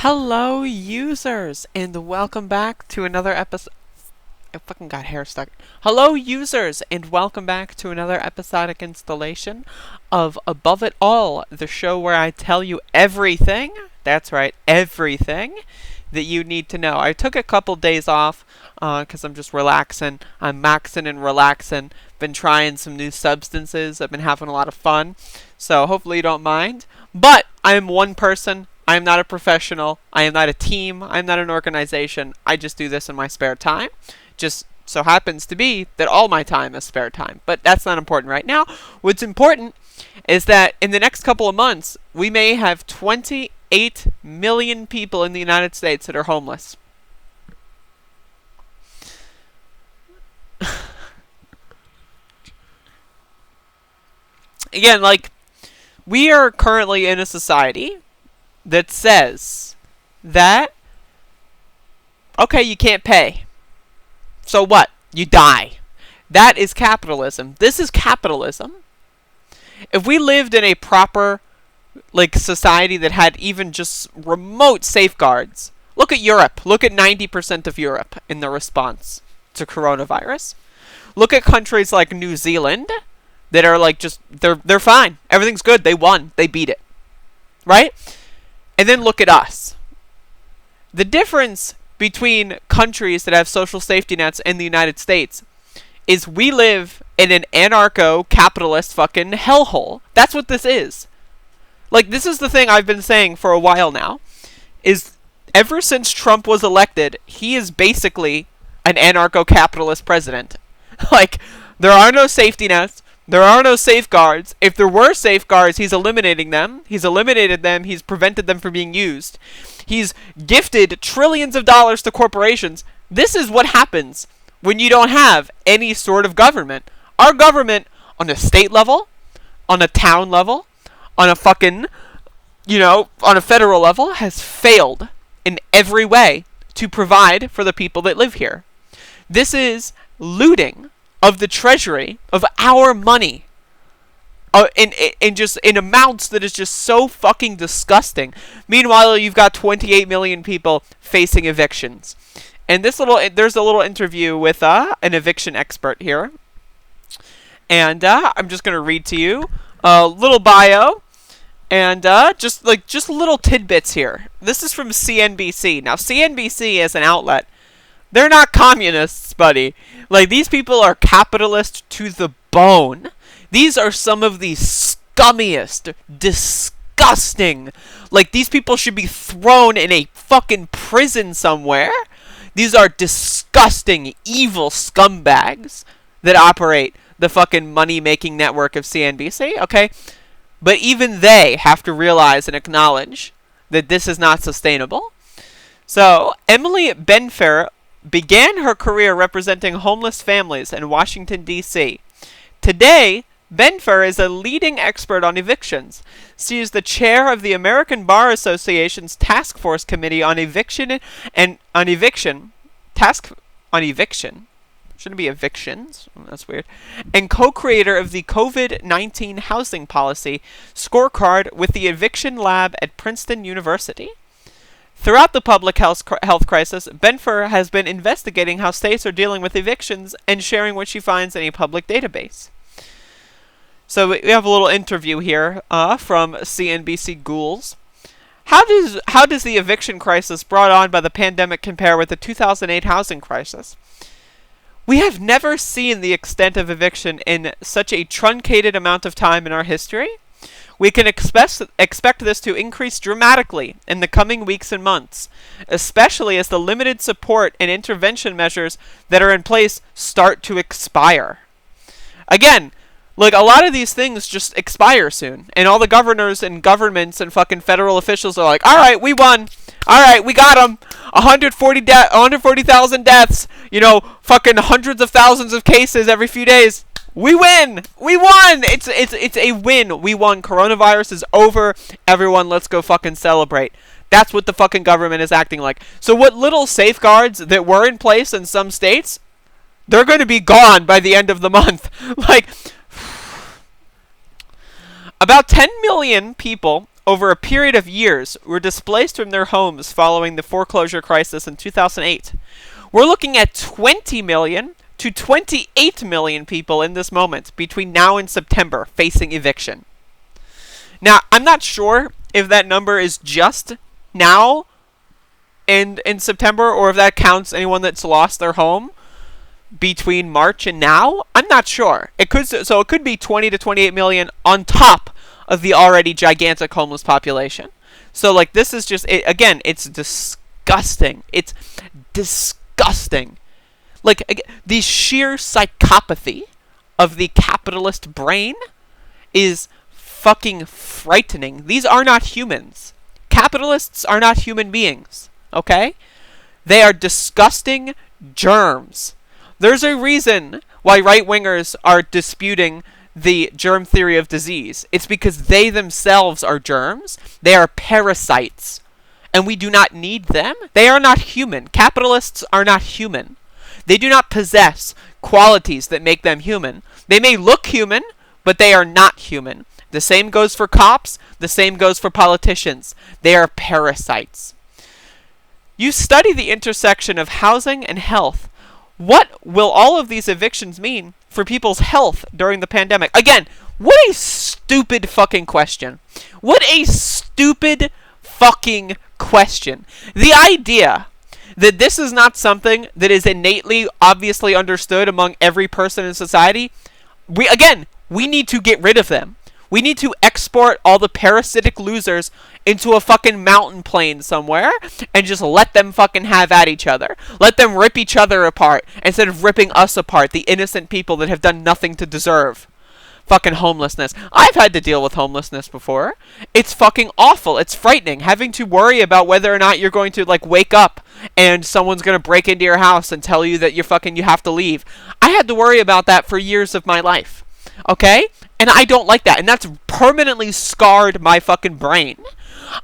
Hello, users, and welcome back to another episode. I fucking got hair stuck. Hello, users, and welcome back to another episodic installation of Above It All, the show where I tell you everything. That's right, everything that you need to know. I took a couple days off because I'm just relaxing. I'm maxing and relaxing. Been trying some new substances. I've been having a lot of fun. So hopefully you don't mind. But I am one person. I am not a professional. I am not a team. I am not an organization. I just do this in my spare time. Just so happens to be that all my time is spare time. But that's not important right now. What's important is that in the next couple of months, we may have 28 million people in the United States that are homeless. Again, we are currently in a society that says that, okay, you can't pay. So what? You die. That is capitalism. This is capitalism. If we lived in a proper, society that had even just remote safeguards, look at Europe. Look at 90% of Europe in the response to coronavirus. Look at countries like New Zealand that are they're fine. Everything's good. They won. They beat it. Right? And then look at us. The difference between countries that have social safety nets and the United States is we live in an anarcho-capitalist fucking hellhole. That's what this is. This is the thing I've been saying for a while now, is ever since Trump was elected, he is basically an anarcho-capitalist president. There are no safety nets. There are no safeguards. If there were safeguards, he's eliminating them. He's eliminated them. He's prevented them from being used. He's gifted trillions of dollars to corporations. This is what happens when you don't have any sort of government. Our government, on a state level, on a town level, on a fucking, on a federal level, has failed in every way to provide for the people that live here. This is looting of the treasury of our money in amounts that is just so fucking disgusting. Meanwhile, you've got 28 million people facing evictions. And there's a little interview with an eviction expert here. And I'm just going to read to you a little bio and just little tidbits here. This is from CNBC. Now, CNBC is an outlet. They're not communists, buddy. These people are capitalist to the bone. These are some of the scummiest, disgusting. These people should be thrown in a fucking prison somewhere. These are disgusting, evil scumbags that operate the fucking money-making network of CNBC, okay? But even they have to realize and acknowledge that this is not sustainable. So, Emily Benfer began her career representing homeless families in Washington, D.C. Today, Benfer is a leading expert on evictions. She is the chair of the American Bar Association's Task Force Committee on Eviction and on Eviction. Shouldn't it be evictions? That's weird. And co-creator of the COVID-19 housing policy scorecard with the Eviction Lab at Princeton University. Throughout the public health crisis, Benfer has been investigating how states are dealing with evictions and sharing what she finds in a public database. So we have a little interview here from CNBC Ghouls. How does the eviction crisis brought on by the pandemic compare with the 2008 housing crisis? We have never seen the extent of eviction in such a truncated amount of time in our history. We can expect this to increase dramatically in the coming weeks and months, especially as the limited support and intervention measures that are in place start to expire. Again, a lot of these things just expire soon, and all the governors and governments and fucking federal officials are like, all right, we won. All right, we got them. 140,000 deaths, fucking hundreds of thousands of cases every few days. We win! We won! It's a win. We won. Coronavirus is over. Everyone, let's go fucking celebrate. That's what the fucking government is acting like. So what little safeguards that were in place in some states, they're going to be gone by the end of the month. About 10 million people over a period of years, were displaced from their homes following the foreclosure crisis in 2008. We're looking at 20 million to 28 million people in this moment between now and September facing eviction. Now, I'm not sure if that number is just now in September, or if that counts anyone that's lost their home between March and now. I'm not sure. It could be 20 to 28 million on top of the already gigantic homeless population. So, like, this is just, again, it's disgusting. It's disgusting. Like, the sheer psychopathy of the capitalist brain is fucking frightening. These are not humans. Capitalists are not human beings, okay? They are disgusting germs. There's a reason why right-wingers are disputing the germ theory of disease. It's because they themselves are germs. They are parasites. And we do not need them. They are not human. Capitalists are not human. They do not possess qualities that make them human. They may look human, but they are not human. The same goes for cops. The same goes for politicians. They are parasites. You study the intersection of housing and health. What will all of these evictions mean for people's health during the pandemic? Again, what a stupid fucking question. What a stupid fucking question. The idea that this is not something that is innately, obviously understood among every person in society, we need to get rid of them. We need to export all the parasitic losers into a fucking mountain plain somewhere and just let them fucking have at each other. Let them rip each other apart instead of ripping us apart, the innocent people that have done nothing to deserve fucking homelessness. I've had to deal with homelessness before. It's fucking awful. It's frightening having to worry about whether or not you're going to, like, wake up and someone's going to break into your house and tell you that you have to leave. I had to worry about that for years of my life. Okay? And I don't like that. And that's permanently scarred my fucking brain.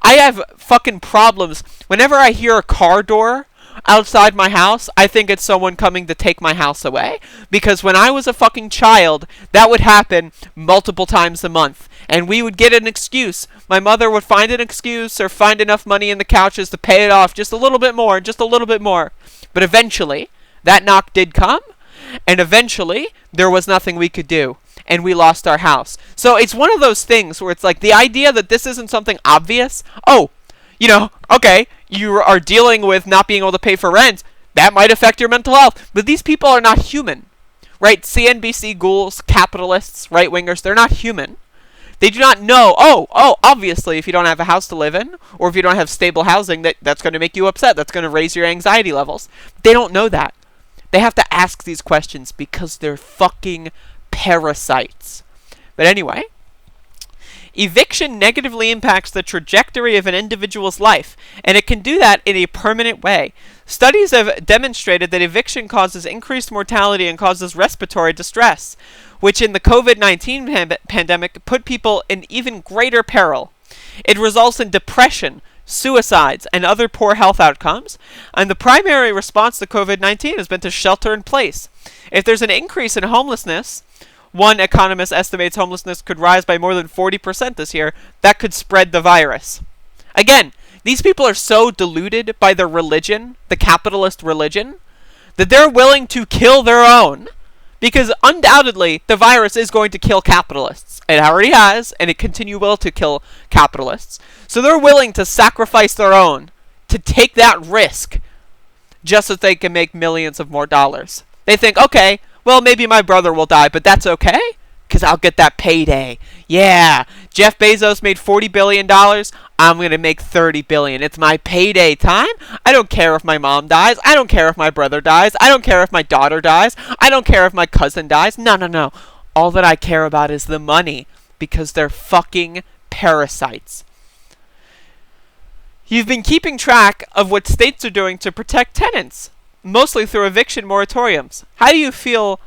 I have fucking problems. Whenever I hear a car door outside my house, I think it's someone coming to take my house away. Because when I was a fucking child, that would happen multiple times a month. And we would get an excuse. My mother would find an excuse or find enough money in the couches to pay it off just a little bit more, just a little bit more. But eventually, that knock did come. And eventually, there was nothing we could do. And we lost our house. So it's one of those things where it's like the idea that this isn't something obvious. Oh, okay, you are dealing with not being able to pay for rent. That might affect your mental health. But these people are not human. Right? CNBC ghouls, capitalists, right-wingers, they're not human. They do not know, obviously, if you don't have a house to live in, or if you don't have stable housing, that's going to make you upset. That's going to raise your anxiety levels. They don't know that. They have to ask these questions because they're fucking parasites. But anyway, eviction negatively impacts the trajectory of an individual's life, and it can do that in a permanent way. Studies have demonstrated that eviction causes increased mortality and causes respiratory distress, which in the COVID-19 pandemic put people in even greater peril. It results in depression, suicides, and other poor health outcomes, and the primary response to COVID-19 has been to shelter in place. If there's an increase in homelessness, one economist estimates homelessness could rise by more than 40% this year. That could spread the virus. Again, these people are so deluded by their religion, the capitalist religion, that they're willing to kill their own. Because undoubtedly, the virus is going to kill capitalists. It already has, and it will to kill capitalists. So they're willing to sacrifice their own to take that risk just so they can make millions of more dollars. They think, okay, well, maybe my brother will die, but that's okay, because I'll get that payday. Yeah, Jeff Bezos made $40 billion. I'm going to make $30 billion. It's my payday time. I don't care if my mom dies. I don't care if my brother dies. I don't care if my daughter dies. I don't care if my cousin dies. No. All that I care about is the money, because they're fucking parasites. You've been keeping track of what states are doing to protect tenants, mostly through eviction moratoriums. How do you feel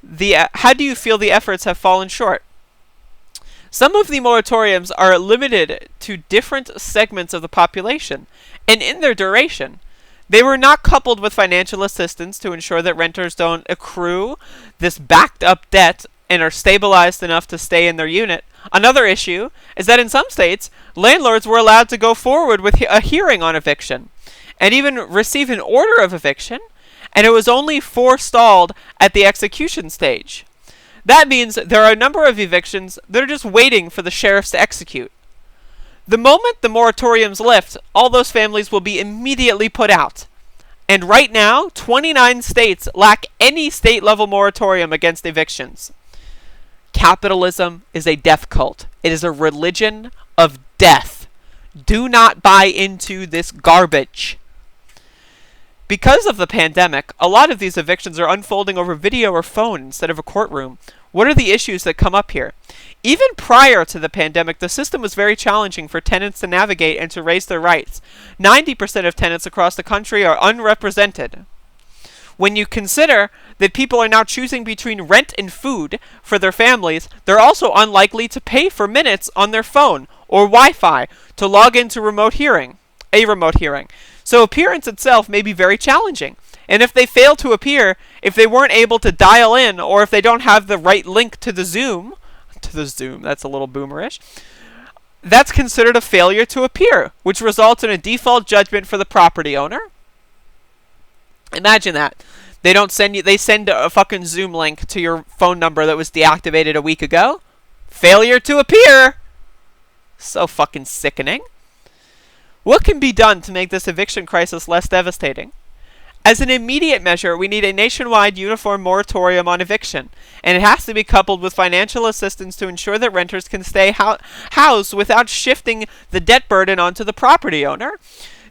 the efforts have fallen short? Some of the moratoriums are limited to different segments of the population, and in their duration, they were not coupled with financial assistance to ensure that renters don't accrue this backed up debt and are stabilized enough to stay in their unit. Another issue is that in some states, landlords were allowed to go forward with a hearing on eviction and even receive an order of eviction, and it was only forestalled at the execution stage. That means there are a number of evictions that are just waiting for the sheriffs to execute. The moment the moratoriums lift, all those families will be immediately put out. And right now, 29 states lack any state-level moratorium against evictions. Capitalism is a death cult. It is a religion of death. Do not buy into this garbage. Because of the pandemic, a lot of these evictions are unfolding over video or phone instead of a courtroom. What are the issues that come up here? Even prior to the pandemic, the system was very challenging for tenants to navigate and to raise their rights. 90% of tenants across the country are unrepresented. When you consider that people are now choosing between rent and food for their families, they're also unlikely to pay for minutes on their phone or Wi-Fi to log into a remote hearing. So appearance itself may be very challenging. And if they fail to appear, if they weren't able to dial in, or if they don't have the right link to the Zoom, that's a little boomerish, that's considered a failure to appear, which results in a default judgment for the property owner. Imagine that. They send a fucking Zoom link to your phone number that was deactivated a week ago. Failure to appear. So fucking sickening. What can be done to make this eviction crisis less devastating? As an immediate measure, we need a nationwide uniform moratorium on eviction, and it has to be coupled with financial assistance to ensure that renters can stay housed without shifting the debt burden onto the property owner.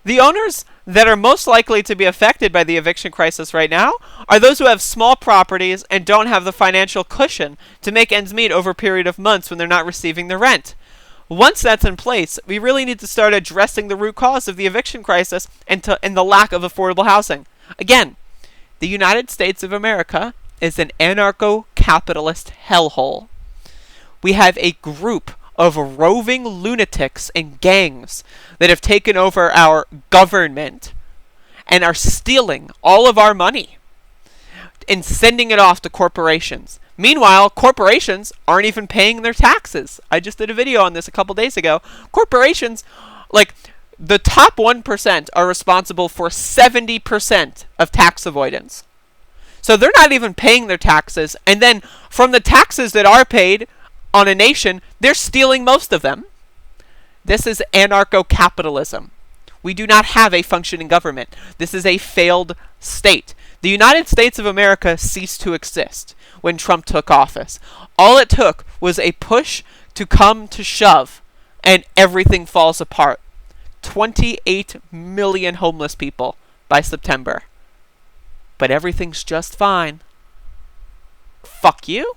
The owners that are most likely to be affected by the eviction crisis right now are those who have small properties and don't have the financial cushion to make ends meet over a period of months when they're not receiving the rent. Once that's in place, we really need to start addressing the root cause of the eviction crisis and the lack of affordable housing. Again, the United States of America is an anarcho-capitalist hellhole. We have a group of roving lunatics and gangs that have taken over our government and are stealing all of our money and sending it off to corporations. Meanwhile, corporations aren't even paying their taxes. I just did a video on this a couple days ago. Corporations, the top 1% are responsible for 70% of tax avoidance. So they're not even paying their taxes, and then from the taxes that are paid on a nation, they're stealing most of them. This is anarcho-capitalism. We do not have a functioning government. This is a failed state. The United States of America ceased to exist when Trump took office. All it took was a push to come to shove, and everything falls apart. 28 million homeless people by September. But everything's just fine. Fuck you.